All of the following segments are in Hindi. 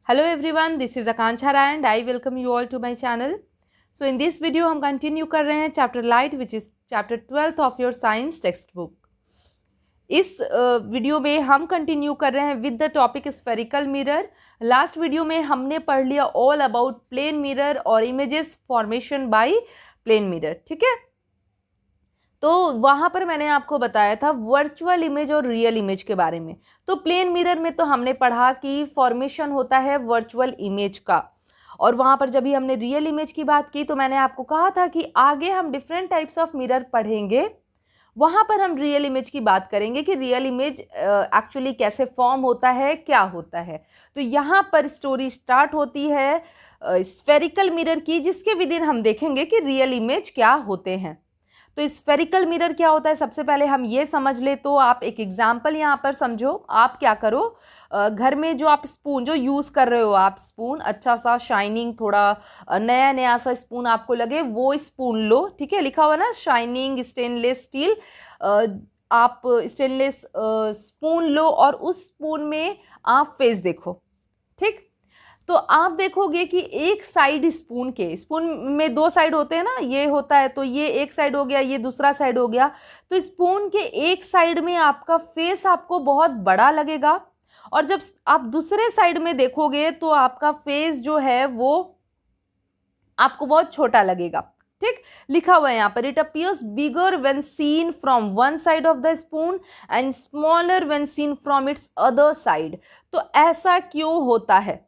Hello everyone, this is Akanksha Rai and I welcome you all to my channel. So in this video हम continue कर रहे हैं chapter light which is chapter 12th of your science textbook. इस वीडियो में हम कंटिन्यू कर रहे हैं with the topic spherical mirror. Last video में हमने पढ़ लिया ऑल अबाउट प्लेन मिरर और images formation by plane mirror. ठीक है, तो वहाँ पर मैंने आपको बताया था वर्चुअल इमेज और रियल इमेज के बारे में. तो प्लेन मिरर में तो हमने पढ़ा कि फॉर्मेशन होता है वर्चुअल इमेज का, और वहाँ पर जब भी हमने रियल इमेज की बात की तो मैंने आपको कहा था कि आगे हम डिफरेंट टाइप्स ऑफ मिरर पढ़ेंगे, वहाँ पर हम रियल इमेज की बात करेंगे कि रियल इमेज एक्चुअली कैसे फॉर्म होता है, क्या होता है. तो यहाँ पर स्टोरी स्टार्ट होती है स्फेरिकल मिरर की, जिसके विदिन हम देखेंगे कि रियल इमेज क्या होते हैं. तो स्फेरिकल मिरर क्या होता है, सबसे पहले हम ये समझ ले. तो आप एक एग्जाम्पल यहाँ पर समझो. आप क्या करो, घर में जो आप स्पून जो यूज़ कर रहे हो, आप स्पून अच्छा सा शाइनिंग, थोड़ा नया नया सा स्पून आपको लगे, वो स्पून लो. ठीक है, लिखा हुआ ना शाइनिंग स्टेनलेस स्टील. आप स्टेनलेस स्पून लो और उस स्पून में आप फेस देखो. ठीक, तो आप देखोगे कि एक साइड स्पून में दो साइड होते हैं ना, ये होता है, तो ये एक साइड हो गया, ये दूसरा साइड हो गया. तो स्पून के एक साइड में आपका फेस आपको बहुत बड़ा लगेगा, और जब आप दूसरे साइड में देखोगे तो आपका फेस जो है वो आपको बहुत छोटा लगेगा. ठीक, लिखा हुआ है यहाँ पर, it appears bigger when seen from one side of the spoon and smaller when seen from its other side. तो ऐसा क्यों होता है?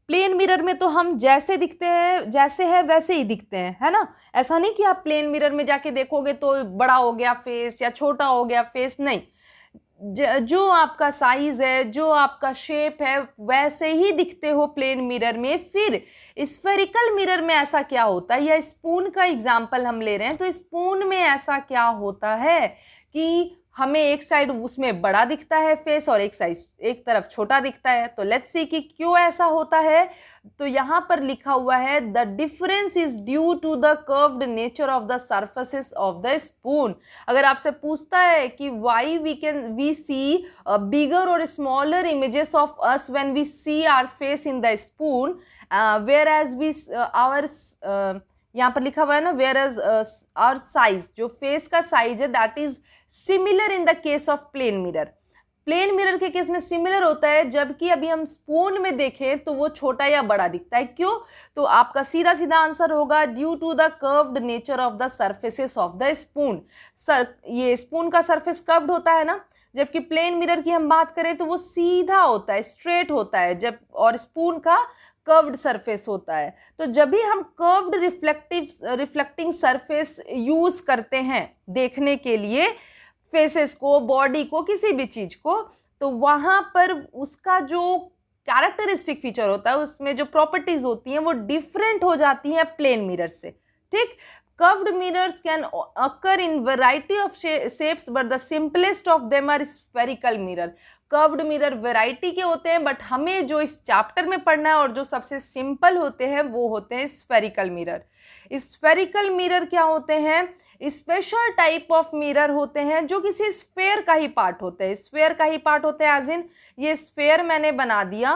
प्लेन मिरर में तो हम जैसे दिखते हैं, जैसे है वैसे ही दिखते हैं, है ना. ऐसा नहीं कि आप प्लेन मिरर में जाके देखोगे तो बड़ा हो गया फेस या छोटा हो गया फेस, नहीं. जो आपका साइज है, जो आपका शेप है, वैसे ही दिखते हो प्लेन मिरर में. फिर स्फेरिकल मिरर में ऐसा क्या होता है, या स्पून का एग्जांपल हम ले रहे हैं, तो स्पून में ऐसा क्या होता है कि हमें एक साइड उसमें बड़ा दिखता है फेस और एक तरफ छोटा दिखता है. तो लेट्स सी कि क्यों ऐसा होता है. तो यहाँ पर लिखा हुआ है the difference is due to the curved nature of the surfaces of the spoon. अगर आपसे पूछता है कि वाई वी सी बिगर और smaller images of us when we see our face in the spoon, whereas we our, यहाँ पर लिखा हुआ है ना, वेयर एज आवर साइज, जो फेस का साइज है that is similar in the case of plane mirror. Plane mirror के केस में सिमिलर होता है, जबकि अभी हम स्पून में देखें तो वो छोटा या बड़ा दिखता है. क्यों? तो आपका सीधा सीधा आंसर होगा due to the curved nature of the surfaces of the spoon. ये स्पून का सरफेस कर्व्ड होता है ना, जबकि प्लेन मिरर की हम बात करें तो वो सीधा होता है, स्ट्रेट होता है, जब और स्पून का कर्व्ड सरफेस होता है. तो जब भी हम कर्व्ड रिफ्लेक्टिंग सरफेस यूज करते हैं देखने के लिए फेसेस को, बॉडी को, किसी भी चीज को, तो वहां पर उसका जो कैरेक्टरिस्टिक फीचर होता है, उसमें जो प्रॉपर्टीज होती हैं वो डिफरेंट हो जाती हैं प्लेन मिरर से. ठीक, curved mirrors can occur in variety of shapes but the simplest of them are spherical mirror. Curved mirror variety के होते हैं, बट हमें जो इस चैप्टर में पढ़ना है और जो सबसे सिंपल होते हैं वो होते हैं स्फेरिकल मिरर. स्फेरिकल मिरर क्या होते हैं? स्पेशल टाइप ऑफ मिरर होते हैं जो किसी स्फेयर का ही पार्ट होते हैं. स्फेयर का ही पार्ट होते हैं एज इन ये स्फेयर मैंने बना दिया,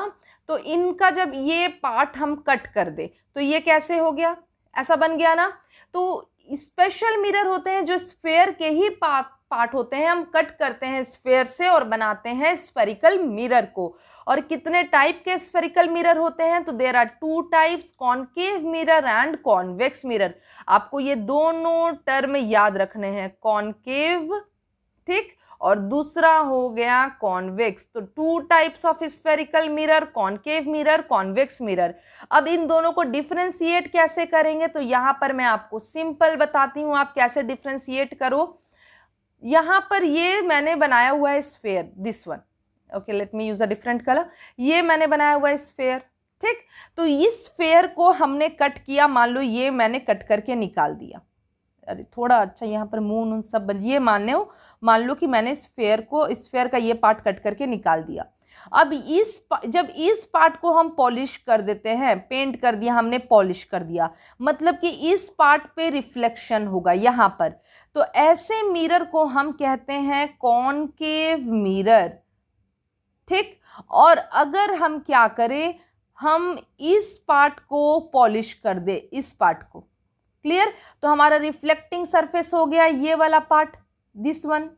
तो इनका जब ये पार्ट हम कट कर दे तो ये कैसे हो गया, ऐसा बन गया ना. तो स्पेशल मिरर होते हैं जो स्फेयर के ही पार्ट होते हैं, हम कट करते हैं स्फेयर से और बनाते हैं स्फेरिकल मिरर को. और कितने टाइप के स्फेरिकल मिरर होते हैं? तो there are two types, concave mirror and convex mirror. आपको ये दोनों टर्म याद रखने हैं, कॉनकेव, ठीक, और दूसरा हो गया कॉन्वेक्स. तो two types of spherical mirror, concave mirror, convex mirror. अब इन दोनों को डिफ्रेंशिएट कैसे करेंगे, तो यहाँ पर मैं आपको सिंपल बताती हूँ आप कैसे डिफ्रेंशिएट करो. यहाँ पर ये मैंने बनाया हुआ है sphere, this one. Okay, let me use a different colour. ये मैंने बनाया हुआ है स्फेयर. ठीक, तो इस स्फेयर को हमने कट किया, मान लो ये मैंने कट करके निकाल दिया. अरे थोड़ा अच्छा यहाँ पर मून उन सब, ये मान लो कि मैंने स्फेयर का ये पार्ट कट करके निकाल दिया. अब जब इस पार्ट को हम पॉलिश कर देते हैं, पेंट कर दिया हमने, पॉलिश कर दिया, मतलब कि इस पार्ट पे रिफ्लेक्शन होगा यहाँ पर. तो ऐसे मिरर को हम कहते हैं कॉनकेव मिरर. ठीक, और अगर हम क्या करें, हम इस पार्ट को पॉलिश कर दे, इस पार्ट को। क्लियर? तो हमारा रिफ्लेक्टिंग सरफेस हो गया ये वाला पार्ट, दिस वन,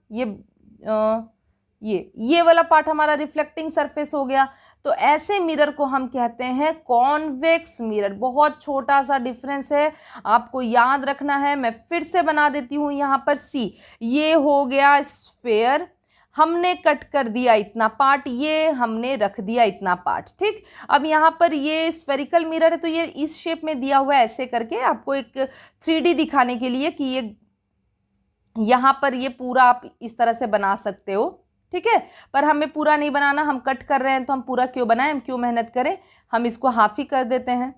ये वाला पार्ट हमारा रिफ्लेक्टिंग सरफेस हो गया। तो ऐसे मिरर को हम कहते हैं कॉन्वेक्स मिरर। बहुत छोटा सा डिफरेंस है, आपको याद रखना है। मैं फिर से बना देती हूँ यहाँ पर सी, ये हो गया स्फेयर, हमने कट कर दिया इतना पार्ट, ये हमने रख दिया इतना पार्ट। ठीक, अब यहाँ पर ये स्फेरिकल मिरर है तो ये इस शेप में दिया हुआ है, ऐसे करके आपको एक 3D दिखाने के लिए कि ये यहाँ पर ये पूरा आप इस तरह से बना सकते हो। ठीक है, पर हमें पूरा नहीं बनाना, हम कट कर रहे हैं तो हम पूरा क्यों बनाएं, हम क्यों मेहनत करें, हम इसको हाफ ही कर देते हैं।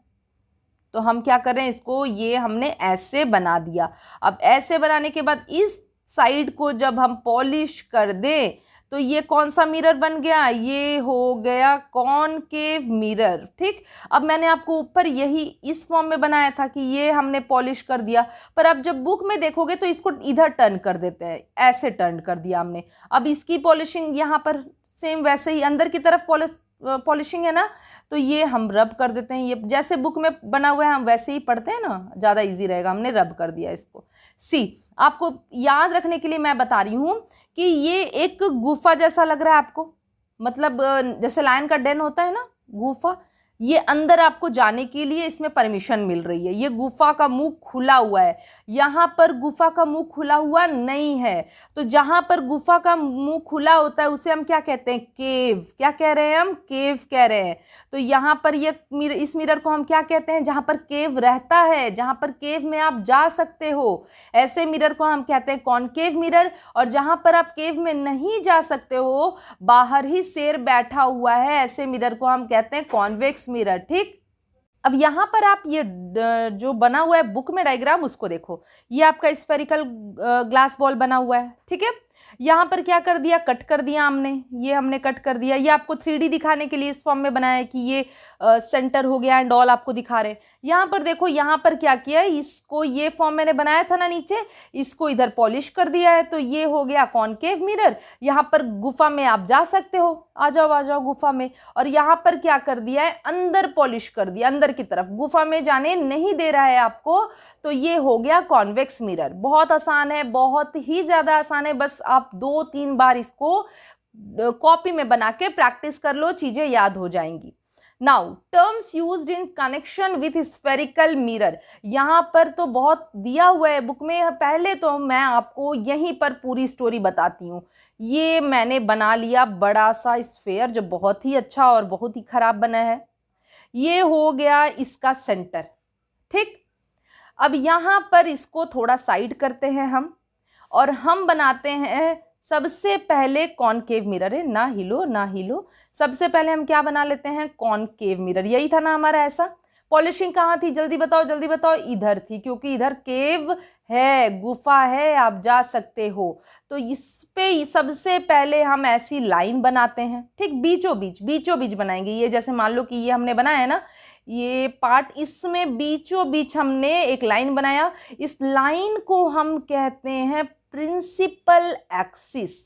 तो हम क्या कर रहे हैं, इसको ये हमने ऐसे बना दिया। अब ऐसे बनाने के बाद इस साइड को जब हम पॉलिश कर दें तो ये कौन सा मिरर बन गया, ये हो गया कॉनकेव मिरर। ठीक, अब मैंने आपको ऊपर यही इस फॉर्म में बनाया था कि ये हमने पॉलिश कर दिया, पर अब जब बुक में देखोगे तो इसको इधर टर्न कर देते हैं, ऐसे टर्न कर दिया हमने। अब इसकी पॉलिशिंग यहाँ पर सेम वैसे ही अंदर की तरफ पॉलिशिंग है ना, तो ये हम रब कर देते हैं। ये जैसे बुक में बना हुआ है हम वैसे ही पढ़ते हैं ना, ज़्यादा इजी रहेगा, हमने रब कर दिया इसको। सी, आपको याद रखने के लिए मैं बता रही हूँ कि ये एक गुफा जैसा लग रहा है आपको, मतलब जैसे लायन का डेन होता है ना, गुफा, ये अंदर आपको जाने के लिए इसमें परमिशन मिल रही है। ये गुफा का मुंह खुला हुआ है, यहाँ पर गुफा का मुंह खुला हुआ नहीं है। तो जहां पर गुफा का मुंह खुला होता है उसे हम क्या कहते हैं, केव। क्या कह रहे हैं हम, केव कह रहे हैं। तो यहाँ पर ये इस मिरर को हम क्या कहते हैं, जहां पर केव रहता है, जहां पर केव में आप जा सकते हो, ऐसे मिरर को हम कहते हैं कॉनकेव मिरर। और जहां पर आप केव में नहीं जा सकते हो, बाहर ही शेर बैठा हुआ है, ऐसे मिरर को हम कहते हैं कॉन्वेक्स मिरर। ठीक, अब यहाँ पर आप ये जो बना हुआ है बुक में डायग्राम, उसको देखो। ये आपका स्फेरिकल ग्लास बॉल बना हुआ है। ठीक है, यहाँ पर क्या कर दिया, कट कर दिया हमने, ये हमने कट कर दिया। ये आपको 3D दिखाने के लिए इस फॉर्म में बनाया है कि ये सेंटर हो गया एंड ऑल आपको दिखा रहे हैं। यहाँ पर देखो, यहाँ पर क्या किया है, इसको ये फॉर्म मैंने बनाया था ना नीचे, इसको इधर पॉलिश कर दिया है, तो ये हो गया कॉनकेव मिरर। यहाँ पर गुफा में आप जा सकते हो, आ जाओ गुफा में। और यहाँ पर क्या कर दिया है, अंदर पॉलिश कर दिया, अंदर की तरफ, गुफा में जाने नहीं दे रहा है आपको। तो ये हो गया कॉन्वेक्स मिरर। बहुत आसान है, बहुत ही ज़्यादा आसान है, बस आप 2-3 बार इसको कॉपी में बना के प्रैक्टिस कर लो, चीज़ें याद हो जाएंगी। Now terms used in connection with spherical mirror, यहाँ पर तो बहुत दिया हुआ है बुक में, पहले तो मैं आपको यहीं पर पूरी स्टोरी बताती हूँ। ये मैंने बना लिया बड़ा सा स्फेयर जो बहुत ही अच्छा और बहुत ही खराब बना है। ये हो गया इसका सेंटर। ठीक, अब यहाँ पर इसको थोड़ा साइड करते हैं हम, और हम बनाते हैं सबसे पहले कॉनकेव मिरर है, ना हिलो ना हिलो। सबसे पहले हम क्या बना लेते हैं, कॉनकेव मिरर। यही था ना हमारा ऐसा। पॉलिशिंग कहाँ थी, जल्दी बताओ जल्दी बताओ, इधर थी, क्योंकि इधर केव है, गुफा है, आप जा सकते हो। तो इस पे सबसे पहले हम ऐसी लाइन बनाते हैं। ठीक, बीचों बीच बनाएंगे। ये जैसे मान लो कि ये हमने बनाया है ना, ये पार्ट, इसमें बीचों बीच हमने एक लाइन बनाया। इस लाइन को हम कहते हैं प्रिंसिपल एक्सिस,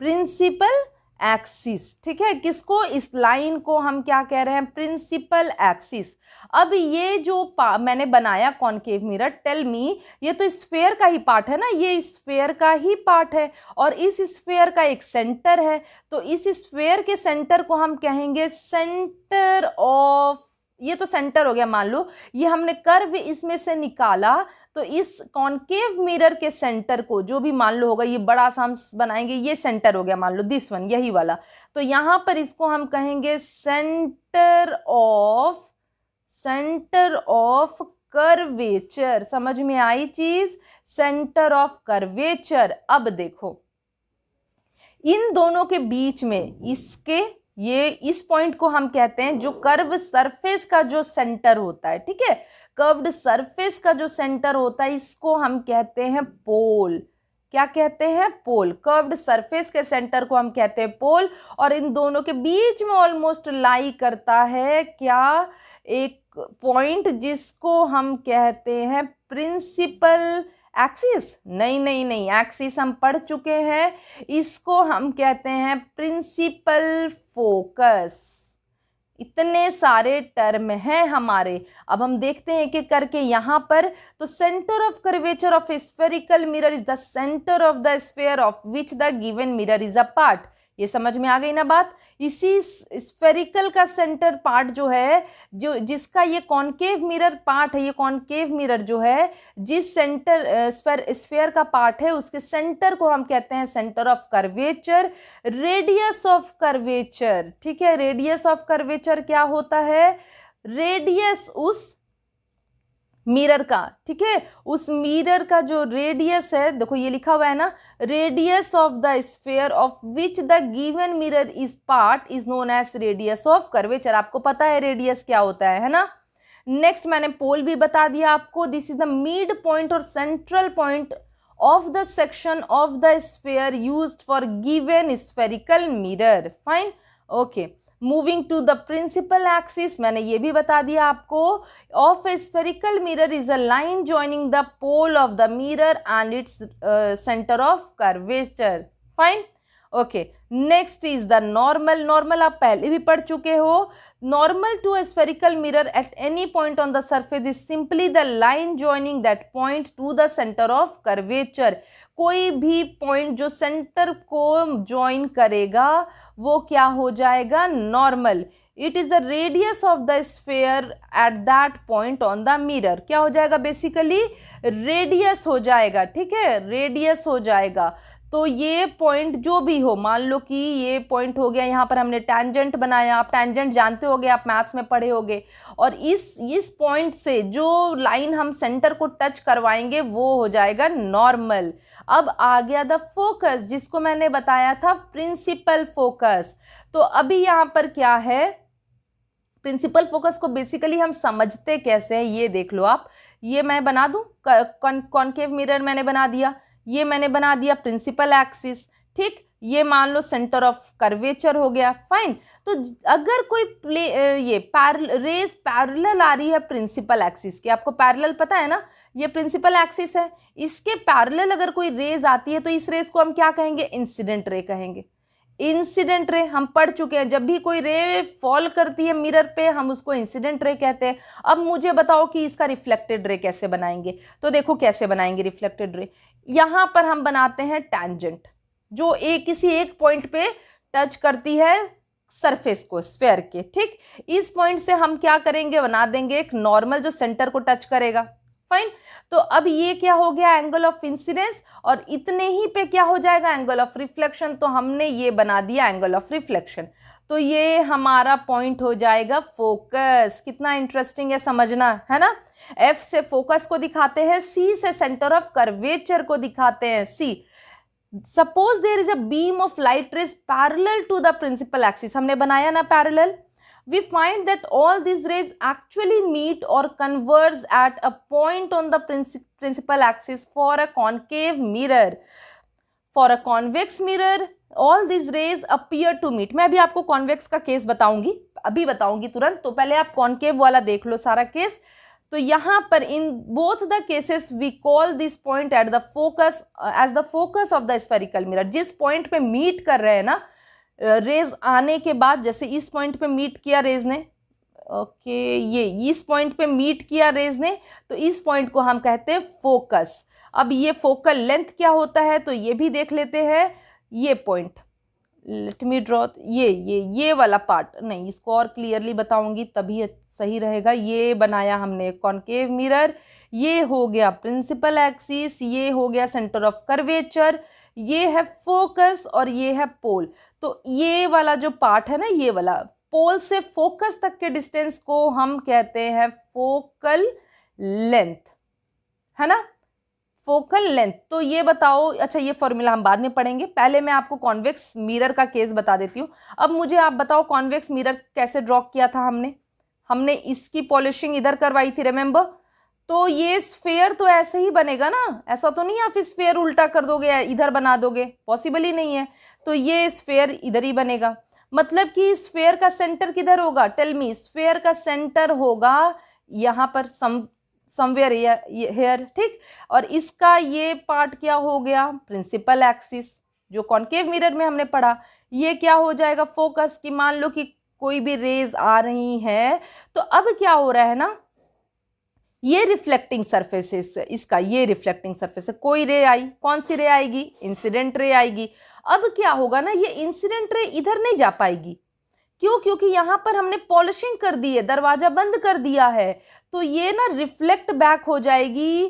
प्रिंसिपल एक्सिस। ठीक है, किसको, इस लाइन को हम क्या कह रहे हैं, प्रिंसिपल एक्सिस। अब ये जो मैंने बनाया कॉनकेव मिरर, टेल मी, ये तो स्फेयर का ही पार्ट है ना, ये स्फेयर का ही पार्ट है, और इस स्फेयर का एक सेंटर है। तो इस स्फेयर के सेंटर को हम कहेंगे सेंटर ऑफ, ये तो सेंटर हो गया। मान लो ये हमने कर्व इसमें से निकाला, तो इस कॉनकेव मिरर के सेंटर को, जो भी मान लो होगा, ये बड़ा सा हम बनाएंगे, ये सेंटर हो गया, मान लो दिस वन, यही वाला। तो यहाँ पर इसको हम कहेंगे सेंटर ऑफ कर्वेचर। समझ में आई चीज, सेंटर ऑफ कर्वेचर। अब देखो, इन दोनों के बीच में इसके, ये इस पॉइंट को हम कहते हैं, जो कर्व सरफेस का जो सेंटर होता है, ठीक है, कर्व्ड सरफेस का जो सेंटर होता है, इसको हम कहते हैं पोल। क्या कहते हैं, पोल। कर्व्ड सरफेस के सेंटर को हम कहते हैं पोल। और इन दोनों के बीच में ऑलमोस्ट लाई करता है क्या, एक पॉइंट, जिसको हम कहते हैं प्रिंसिपल एक्सिस। नहीं, एक्सिस हम पढ़ चुके हैं, इसको हम कहते हैं प्रिंसिपल फोकस। इतने सारे टर्म हैं हमारे। अब हम देखते हैं कि करके यहाँ पर, तो centre of curvature of spherical mirror is the centre of the sphere of which the given mirror is a part. ये समझ में आ गई ना बात। इसी स्फेरिकल का सेंटर पार्ट जो है, जो जिसका ये कॉन्केव मिरर पार्ट है, ये कॉन्केव मिरर जो है जिस सेंटर स्फेयर का पार्ट है उसके सेंटर को हम कहते हैं centre of curvature, radius of curvature. ठीक है, रेडियस ऑफ कर्वेचर क्या होता है? रेडियस उस मिरर का, ठीक है, उस मिरर का जो रेडियस है, देखो ये लिखा हुआ है ना, radius of the sphere of which the given mirror is part is known as radius of curvature. आपको पता है रेडियस क्या होता है ना। नेक्स्ट मैंने पोल भी बता दिया आपको, this is the mid point और central point of the section of the sphere used for given spherical mirror. Fine, okay. Moving to the principal axis, मैंने ये भी बता दिया आपको, of a spherical mirror is a line joining the pole of the mirror and its center of curvature. Fine, okay. Next is the normal. Normal आप पहले भी पढ़ चुके हो। Normal to a spherical mirror at any point on the surface is simply the line joining that point to the center of curvature. कोई भी पॉइंट जो सेंटर को ज्वाइन करेगा वो क्या हो जाएगा? Normal. It is the radius of the sphere at that point on the mirror. क्या हो जाएगा? बेसिकली रेडियस हो जाएगा। ठीक है, रेडियस हो जाएगा। तो ये पॉइंट जो भी हो, मान लो कि ये पॉइंट हो गया, यहाँ पर हमने टैंजेंट बनाया, आप टैंजेंट जानते होगे, आप मैथ्स में पढ़े होगे, और इस पॉइंट से जो लाइन हम सेंटर को टच करवाएंगे वो हो जाएगा नॉर्मल। अब आ गया द फोकस, जिसको मैंने बताया था प्रिंसिपल फोकस। तो अभी यहाँ पर क्या है, प्रिंसिपल फोकस को बेसिकली हम समझते कैसे हैं ये देख लो आप। ये मैं बना दूं, कॉन्केव मिरर मैंने बना दिया, ये मैंने बना दिया प्रिंसिपल एक्सिस। ठीक, ये मान लो सेंटर ऑफ कर्वेचर हो गया। फाइन, तो अगर कोई रेज पैरेलल आ रही है प्रिंसिपल एक्सिस के, आपको पैरेलल पता है ना, ये प्रिंसिपल एक्सिस है, इसके पैरेलल अगर कोई रेज आती है तो इस रेज को हम क्या कहेंगे? इंसिडेंट रे कहेंगे। इंसिडेंट रे हम पढ़ चुके हैं, जब भी कोई रे फॉल करती है मिरर पे हम उसको इंसिडेंट रे कहते हैं। अब मुझे बताओ कि इसका रिफ्लेक्टेड रे कैसे बनाएंगे? तो देखो कैसे बनाएंगे रिफ्लेक्टेड रे। यहां पर हम बनाते हैं टैंजेंट, जो किसी एक पॉइंट पे टच करती है सरफेस को, स्फेयर के। ठीक, इस पॉइंट से हम क्या करेंगे? बना देंगे एक नॉर्मल जो सेंटर को टच करेगा। फाइन, तो अब ये क्या हो गया? एंगल ऑफ इंसिडेंस, और इतने ही पे क्या हो जाएगा? Angle of reflection. तो हमने ये बना दिया एंगल ऑफ रिफ्लेक्शन। तो ये हमारा पॉइंट हो जाएगा फोकस। कितना इंटरेस्टिंग है, समझना है ना। एफ से फोकस को दिखाते हैं, सी से सेंटर ऑफ कर्वेचर को दिखाते हैं। See, suppose there is a beam of light rays parallel to the principal axis, हमने बनाया ना parallel. We find that all these rays actually meet or converge at a point on the principal axis for a concave mirror. For a convex mirror, all these rays appear to meet. मैं अभी आपको convex का केस बताऊंगी, अभी बताऊंगी तुरंत। तो पहले आप concave वाला देख लो सारा केस। तो यहाँ पर in both the cases we call this point at the focus as the focus of the spherical mirror. जिस पॉइंट पे मीट कर रहे हैं ना रेज आने के बाद, जैसे इस पॉइंट पे मीट किया रेज ने, ओके, ये इस पॉइंट पे मीट किया रेज ने, तो इस पॉइंट को हम कहते हैं फोकस। अब ये फोकल लेंथ क्या होता है तो ये भी देख लेते हैं। ये पॉइंट, लेट मी ड्रॉ, ये वाला पार्ट, नहीं इसको और क्लियरली बताऊंगी तभी सही रहेगा। ये बनाया हमने कॉन्केव मिरर, ये हो गया प्रिंसिपल एक्सिस, ये हो गया सेंटर ऑफ कर्वेचर, ये है फोकस और ये है पोल। तो ये वाला जो पार्ट है ना, ये वाला पोल से फोकस तक के डिस्टेंस को हम कहते हैं फोकल लेंथ, है ना, फोकल लेंथ। तो ये बताओ, अच्छा ये फॉर्मूला हम बाद में पढ़ेंगे, पहले मैं आपको कॉन्वेक्स मिरर का केस बता देती हूँ। अब मुझे आप बताओ कॉन्वेक्स मिरर कैसे ड्रॉ किया था हमने इसकी पॉलिशिंग इधर करवाई थी, रिमेंबर। तो ये स्फेयर तो ऐसे ही बनेगा ना, ऐसा तो नहीं आप स्फेयर उल्टा कर दोगे इधर बना दोगे, पॉसिबल ही नहीं है। तो ये स्फेयर इधर ही बनेगा, मतलब कि स्फेयर का सेंटर किधर होगा? टेल मी, स्फेयर का सेंटर होगा यहाँ पर समवेयर हेयर। ठीक, और इसका ये पार्ट क्या हो गया? प्रिंसिपल एक्सिस, जो कॉन्केव मिरर में हमने पढ़ा। ये क्या हो जाएगा? फोकस की, मान लो कि कोई भी रेज आ रही हैं, तो अब क्या हो रहा है ना, ये रिफ्लेक्टिंग सरफेस है इसका, ये रिफ्लेक्टिंग सरफेस है, कोई रे आई, कौन सी रे आएगी, इंसिडेंट रे आएगी। अब क्या होगा ना, ये इंसिडेंट रे इधर नहीं जा पाएगी, क्यों, क्योंकि यहां पर हमने पॉलिशिंग कर दी है, दरवाजा बंद कर दिया है, तो ये ना रिफ्लेक्ट बैक हो जाएगी,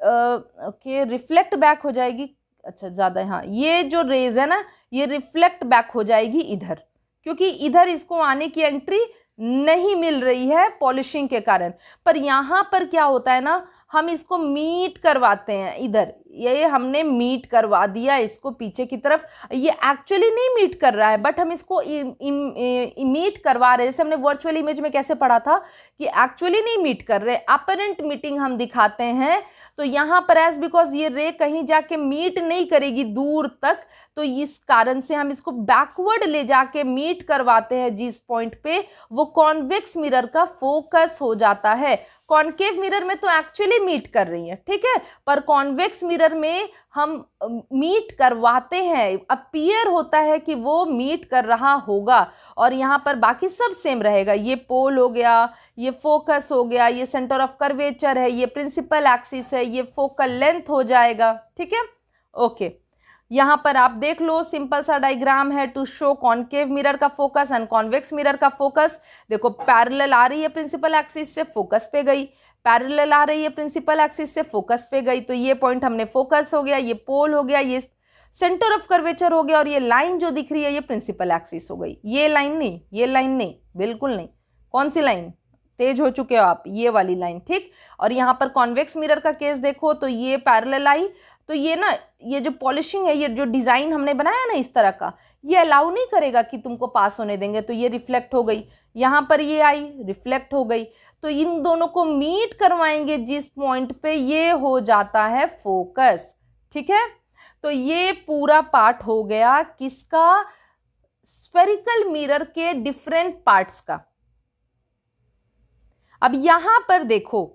ओके रिफ्लेक्ट बैक हो जाएगी, अच्छा ज्यादा, हाँ ये जो रेज है ना ये रिफ्लेक्ट बैक हो जाएगी इधर, क्योंकि इधर इसको आने की एंट्री नहीं मिल रही है पॉलिशिंग के कारण। पर यहाँ पर क्या होता है ना, हम इसको मीट करवाते हैं इधर, ये हमने मीट करवा दिया इसको पीछे की तरफ, ये एक्चुअली नहीं मीट कर रहा है बट हम इसको मीट करवा रहे हैं। जैसे हमने वर्चुअल इमेज में कैसे पढ़ा था कि एक्चुअली नहीं मीट कर रहे, अपरेंट मीटिंग हम दिखाते हैं। तो यहाँ पर एज बिकॉज ये रे कहीं जाके मीट नहीं करेगी दूर तक, तो इस कारण से हम इसको बैकवर्ड ले जाके मीट करवाते हैं जिस पॉइंट पे वो कॉन्वेक्स मिरर का फोकस हो जाता है। कॉन्केव मिरर में तो एक्चुअली मीट कर रही है, ठीक है, पर कॉन्वेक्स मिरर में हम मीट करवाते हैं, अपीयर होता है कि वो मीट कर रहा होगा, और यहाँ पर बाकी सब सेम रहेगा। ये पोल हो गया, ये फोकस हो गया, ये सेंटर ऑफ कर्वेचर है, ये प्रिंसिपल एक्सिस है, ये फोकल लेंथ हो जाएगा, ठीक है। ओके, यहाँ पर आप देख लो, सिंपल सा डायग्राम है टू शो कॉन्केव मिरर का फोकस एंड कॉन्वेक्स मिरर का फोकस। देखो पैरेलल आ रही है प्रिंसिपल एक्सिस से, फोकस पे गई, पैरेलल आ रही है प्रिंसिपल एक्सिस से, फोकस पे गई, तो ये पॉइंट हमने फोकस हो गया, ये पोल हो गया, ये सेंटर ऑफ कर्वेचर हो गया, और ये लाइन जो दिख रही है ये प्रिंसिपल एक्सिस हो गई। ये लाइन नहीं, ये लाइन नहीं, बिल्कुल नहीं। कौन सी लाइन, तेज हो चुके हो आप, ये वाली लाइन, ठीक। और यहाँ पर कॉन्वेक्स मिरर का केस देखो तो ये पैरेलल आई, तो ये ना, ये जो पॉलिशिंग है, ये जो डिजाइन हमने बनाया ना इस तरह का, ये अलाउ नहीं करेगा कि तुमको पास होने देंगे, तो ये रिफ्लेक्ट हो गई, यहाँ पर ये आई रिफ्लेक्ट हो गई, तो इन दोनों को मीट करवाएंगे जिस पॉइंट पे ये हो जाता है फोकस, ठीक है। तो ये पूरा पार्ट हो गया किसका, स्फेरिकल मिरर के डिफरेंट पार्ट्स का। अब यहां पर देखो,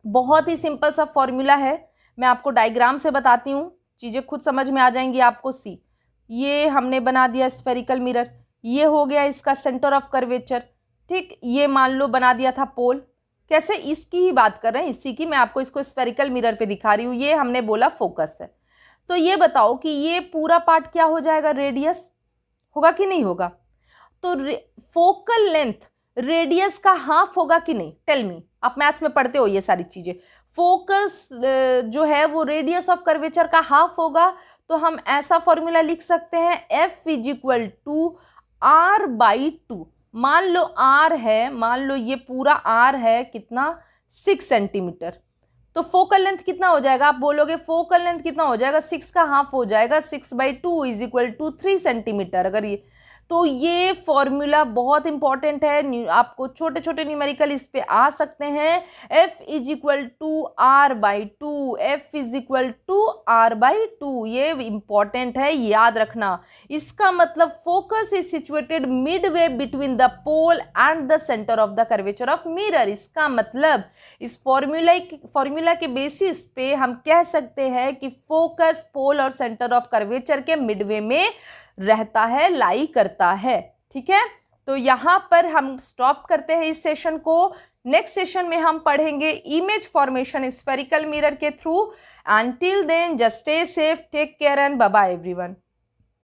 बहुत ही सिंपल सा फॉर्मूला है, मैं आपको डायग्राम से बताती हूँ, चीजें खुद समझ में आ जाएंगी आपको। सी, ये हमने बना दिया स्फेरिकल मिरर, ये हो गया इसका सेंटर ऑफ कर्वेचर, ठीक, ये मान लो बना दिया था पोल। कैसे, इसकी ही बात कर रहे हैं, इसी की, मैं आपको इसको स्फेरिकल मिरर पे दिखा रही हूँ। ये हमने बोला फोकस है, तो ये बताओ कि ये पूरा पार्ट क्या हो जाएगा, रेडियस होगा कि नहीं होगा। तो फोकल लेंथ रेडियस का हाफ होगा कि नहीं, टेल मी, आप मैथ्स में पढ़ते हो ये सारी चीजें। फोकस जो है वो रेडियस ऑफ कर्वेचर का हाफ होगा, तो हम ऐसा फॉर्मूला लिख सकते हैं, F is equal to R/2। मान लो R है, मान लो ये पूरा R है, कितना, 6 सेंटीमीटर, तो फोकल लेंथ कितना हो जाएगा, आप बोलोगे फोकल लेंथ कितना हो जाएगा, 6 का हाफ हो जाएगा, 6/2 इज इक्वल टू 3 सेंटीमीटर। अगर ये, तो ये फॉर्मूला बहुत इंपॉर्टेंट है, आपको छोटे छोटे न्यूमेरिकल इस पे आ सकते हैं। F is equal to R/2, F is equal to R/2, ये इंपॉर्टेंट है, याद रखना। इसका मतलब focus is situated midway between the pole and the centre of the curvature of mirror. इसका मतलब इस फॉर्मूला के बेसिस पे हम कह सकते हैं कि फोकस पोल और सेंटर ऑफ कर्वेचर के मिडवे में रहता है, लाई करता है, ठीक है। तो यहां पर हम स्टॉप करते हैं इस सेशन को। नेक्स्ट सेशन में हम पढ़ेंगे इमेज फॉर्मेशन स्फेरिकल मिरर के through. Until then, just stay safe, take care and bye bye everyone.